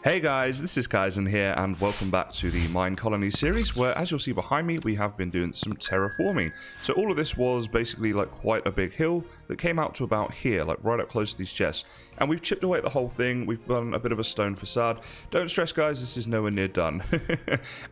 Hey guys, this is Kaizen here, and welcome back to the Minecolonies series, where, as you'll see behind me, we have been doing some terraforming. So all of this was basically like quite a big hill that came out to about here, like right up close to these chests. And we've chipped away at the whole thing, we've done a bit of a stone facade. Don't stress guys, this is nowhere near done.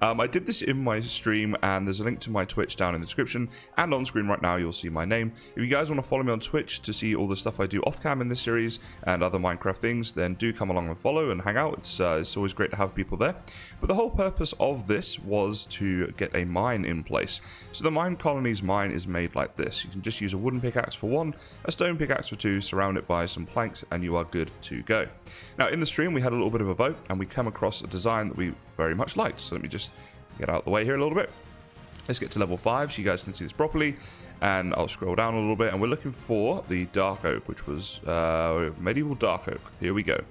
I did this in my stream, and there's a link to my Twitch down in the description, and on screen right now you'll see my name. If you guys want to follow me on Twitch to see all the stuff I do off cam in this series, and other Minecraft things, then do come along and follow and hang out. It's always great to have people there. But the whole purpose of this was to get a mine in place. So the Minecolonies mine is made like this. You can just use a wooden pickaxe for one, a stone pickaxe for two, surround it by some planks, and you are good to go. Now in the stream we had a little bit of a vote, and we came across a design that we very much liked. So let me just get out of the way here a little bit. Let's get to level 5 so you guys can see this properly, and I'll scroll down a little bit, and we're looking for the dark oak, which was medieval dark oak. Here we go.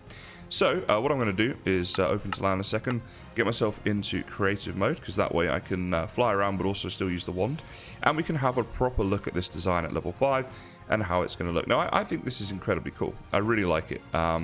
So what I'm going to do is open to land a second, get myself into creative mode, because that way I can fly around but also still use the wand, and we can have a proper look at this design at level 5 and how it's going to look. Now I think this is incredibly cool. I really like it. I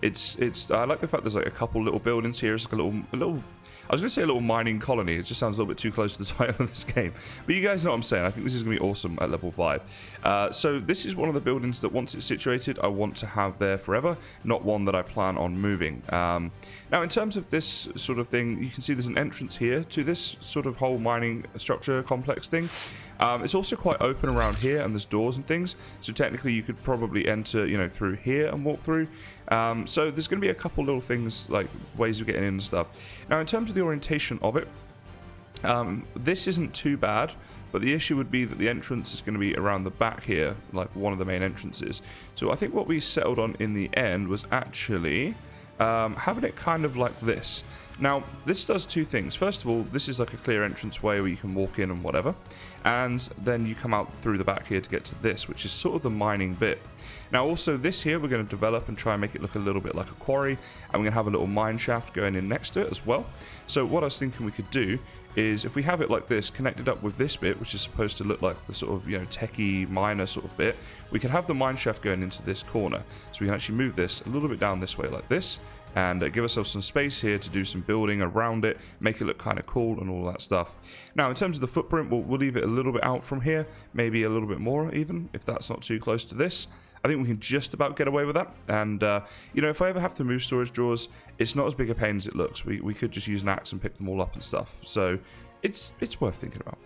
like the fact there's like a couple little buildings here. It's like a little I was going to say a little mining colony. It just sounds a little bit too close to the title of this game. But you guys know what I'm saying. I think this is going to be awesome at level 5. So this is one of the buildings that once it's situated, I want to have there forever, not one that I plan on moving. Now, in terms of this sort of thing, you can see there's an entrance here to this sort of whole mining structure complex thing. It's also quite open around here, and there's doors and things. So technically, you could probably enter, through here and walk through. So there's going to be a couple little things, like ways of getting in and stuff. Now, in terms of the orientation of it, this isn't too bad, but the issue would be that the entrance is going to be around the back here, like one of the main entrances. So I think what we settled on in the end was actually having it kind of like this. Now, this does two things. First of all, this is like a clear entranceway where you can walk in and whatever, and then you come out through the back here to get to this, which is sort of the mining bit. Now, also this here, we're going to develop and try and make it look a little bit like a quarry, and we're going to have a little mine shaft going in next to it as well. So what I was thinking we could do is, if we have it like this, connected up with this bit, which is supposed to look like the sort of, techie miner sort of bit, we could have the mine shaft going into this corner. So we can actually move this a little bit down this way like this, and give ourselves some space here to do some building around it, make it look kind of cool and all that stuff. Now, in terms of the footprint, we'll leave it a little bit out from here, maybe a little bit more even, if that's not too close to this. I think we can just about get away with that. And, if I ever have to move storage drawers, it's not as big a pain as it looks. We could just use an axe and pick them all up and stuff. So it's worth thinking about.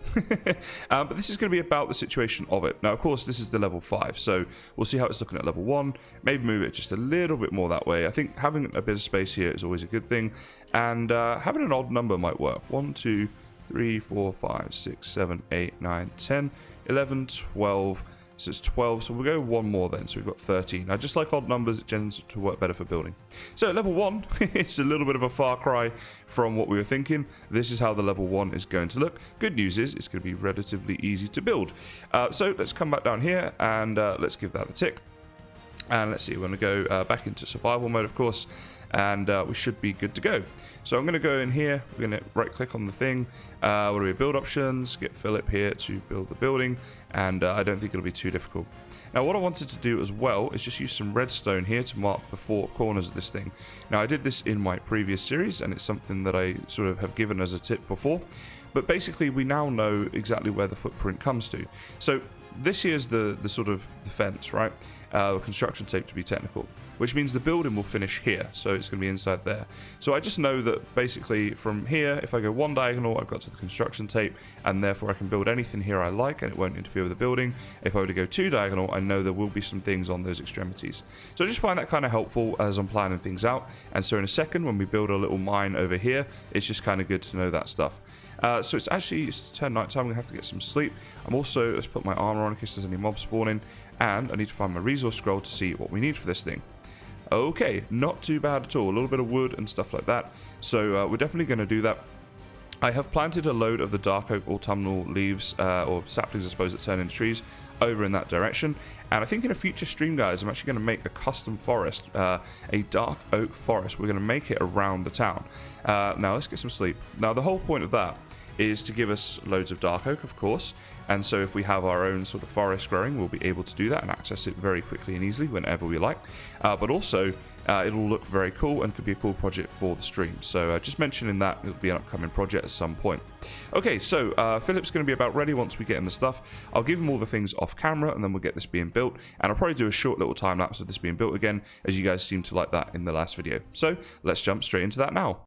But this is going to be about the situation of it. Now, of course, this is the level 5, so we'll see how it's looking at level 1. Maybe move it just a little bit more that way. I think having a bit of space here is always a good thing. And having an odd number might work. 1, 2, 3, 4, 5, 6, 7, 8, 9, 10, 11, 12... So it's 12, so we'll go one more then, so we've got 13. I just like odd numbers, it tends to work better for building. So at level 1, it's a little bit of a far cry from what we were thinking. This is how the level 1 is going to look. Good news is, it's going to be relatively easy to build. So let's come back down here, and let's give that a tick. And let's see, we're going to go back into survival mode, of course, and we should be good to go. So I'm going to go in here, we're going to right click on the thing, what do we build options, get Philip here to build the building, and I don't think it'll be too difficult. Now what I wanted to do as well is just use some redstone here to mark the 4 corners of this thing. Now I did this in my previous series, and it's something that I sort of have given as a tip before, but basically we now know exactly where the footprint comes to. So this here's the sort of the fence, right? Construction tape to be technical, which means the building will finish here, so it's going to be inside there. So I just know that basically from here, if I go one diagonal, I've got to the construction tape, and therefore I can build anything here I like and it won't interfere with the building. If I were to go 2 diagonal, I know there will be some things on those extremities. So I just find that kind of helpful as I'm planning things out. And so in a second, when we build a little mine over here, it's just kind of good to know that stuff. So it's turn night time. I'm going to have to get some sleep. I'm also, let's put my armor on in case there's any mobs spawning, and I need to find my resource scroll to see what we need for this thing. Okay, not too bad at all. A little bit of wood and stuff like that. So we're definitely going to do that. I have planted a load of the dark oak autumnal leaves, or saplings I suppose, that turn into trees over in that direction. And I think in a future stream, guys, I'm actually going to make a custom forest, a dark oak forest. We're going to make it around the town. Now let's get some sleep. Now the whole point of that is to give us loads of dark oak, of course. And so if we have our own sort of forest growing, we'll be able to do that and access it very quickly and easily whenever we like. But also, it'll look very cool and could be a cool project for the stream. So just mentioning that, it'll be an upcoming project at some point. Okay, so Philip's going to be about ready once we get him the stuff. I'll give him all the things off camera, and then we'll get this being built. And I'll probably do a short little time lapse of this being built again, as you guys seem to like that in the last video. So let's jump straight into that now.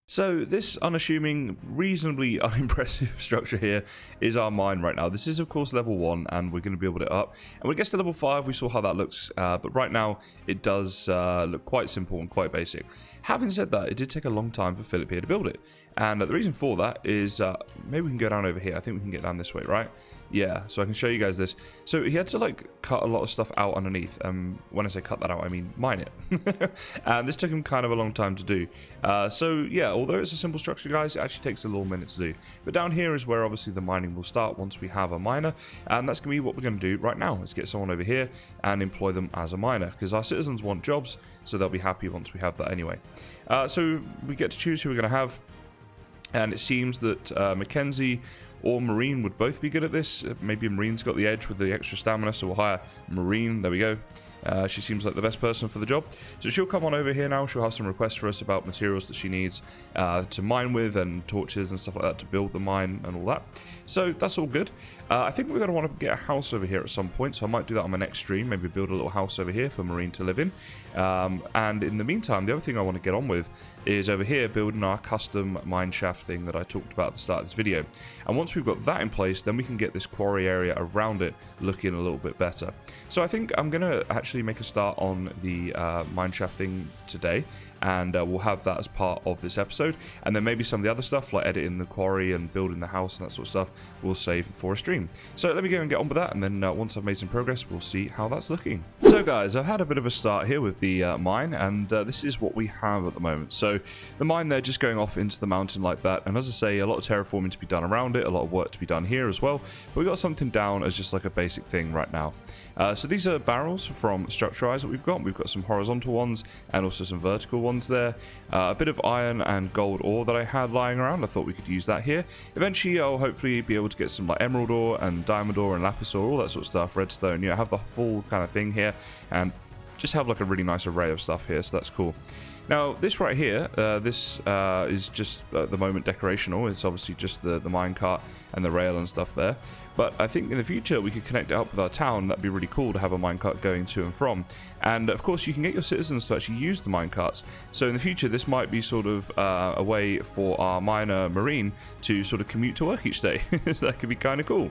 So this unassuming, reasonably unimpressive structure here is our mine right now. This is of course level 1, and we're going to build it up. And when it gets to level 5, we saw how that looks, but right now it does look quite simple and quite basic. Having said that, it did take a long time for Philip here to build it. And the reason for that is, maybe we can go down over here. I think we can get down this way, right? Yeah, so I can show you guys this. So he had to like cut a lot of stuff out underneath. When I say cut that out, I mean mine it. And this took him kind of a long time to do. So yeah, although it's a simple structure, guys, it actually takes a little minute to do. But down here is where obviously the mining will start once we have a miner. And that's going to be what we're going to do right now. Is get someone over here and employ them as a miner. Because our citizens want jobs, so they'll be happy once we have that anyway. So we get to choose who we're going to have. And it seems that Mackenzie or Marine would both be good at this. Maybe Marine's got the edge with the extra stamina, so we'll hire Marine. There we go. She seems like the best person for the job. So she'll come on over here now. She'll have some requests for us about materials that she needs to mine with, and torches and stuff like that to build the mine and all that. So that's all good. I think we're going to want to get a house over here at some point, so I might do that on my next stream. Maybe build a little house over here for Marine to live in. And in the meantime, the other thing I want to get on with is over here building our custom mine shaft thing that I talked about at the start of this video. And once we've got that in place, then we can get this quarry area around it looking a little bit better. So I think I'm going to actually make a start on the mine shaft thing today, and we'll have that as part of this episode. And then maybe some of the other stuff like editing the quarry and building the house and that sort of stuff we'll save for a stream. So let me go and get on with that, and then once I've made some progress, we'll see how that's looking. So guys, I've had a bit of a start here with the mine, and this is what we have at the moment. So the mine there just going off into the mountain like that, and as I say, a lot of terraforming to be done around it, a lot of work to be done here as well, but we've got something down as just like a basic thing right now. So these are barrels from Structurize that we've got. We've got some horizontal ones and also some vertical ones there. A bit of iron and gold ore that I had lying around. I thought we could use that here. Eventually I'll hopefully be able to get some like emerald ore and diamond ore and lapis ore, all that sort of stuff, redstone. You know, have the full kind of thing here and just have like a really nice array of stuff here, so that's cool. Now this right here, this is just at the moment decorational. It's obviously just the minecart and the rail and stuff there. But I think in the future we could connect it up with our town. That'd be really cool to have a minecart going to and from. And of course you can get your citizens to actually use the minecarts. So in the future this might be sort of a way for our miner Marine to sort of commute to work each day. That could be kind of cool.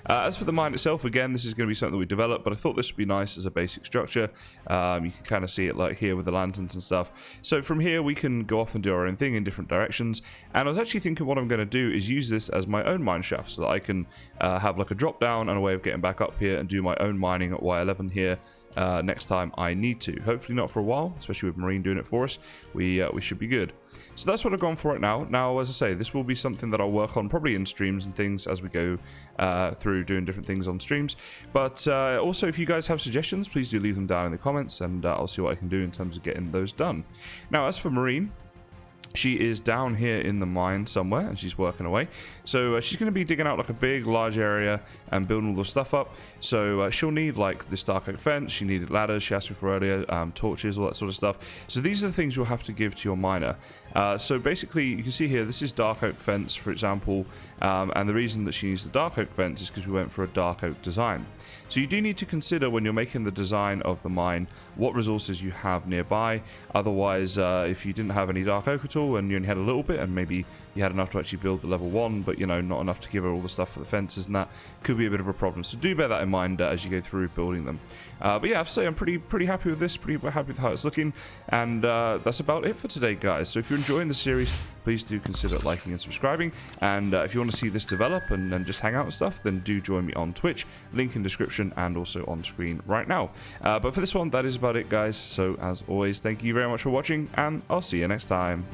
As for the mine itself, again, this is going to be something we develop, but I thought this would be nice as a basic structure. You can kind of see it like here with the lanterns and stuff. So from here, we can go off and do our own thing in different directions. And I was actually thinking what I'm going to do is use this as my own mine shaft so that I can have like a drop down and a way of getting back up here and do my own mining at Y11 here. Next time I need to. Hopefully not for a while, especially with Marine doing it for us. We should be good. So that's what I've gone for right now. Now, as I say, this will be something that I'll work on probably in streams and things as we go through doing different things on streams. But also, if you guys have suggestions, please do leave them down in the comments, and I'll see what I can do in terms of getting those done. Now, as for Marine, she is down here in the mine somewhere, and she's working away. So she's going to be digging out like a big, large area and building all the stuff up. So she'll need like this dark oak fence. She needed ladders, she asked me for earlier, torches, all that sort of stuff. So these are the things you'll have to give to your miner. So basically, you can see here, this is dark oak fence, for example. And the reason that she needs the dark oak fence is because we went for a dark oak design. So you do need to consider when you're making the design of the mine, what resources you have nearby. Otherwise, if you didn't have any dark oak at all, and you only had a little bit, and maybe you had enough to actually build the level 1, but you know, not enough to give her all the stuff for the fences, and that could be a bit of a problem. So do bear that in mind as you go through building them. But yeah, I have to say I'm pretty happy with this, pretty happy with how it's looking, and that's about it for today, guys. So if you're enjoying the series, please do consider liking and subscribing, and if you want to see this develop and just hang out and stuff, then do join me on Twitch, link in description and also on screen right now. But for this one, that is about it, guys. So as always, thank you very much for watching, and I'll see you next time.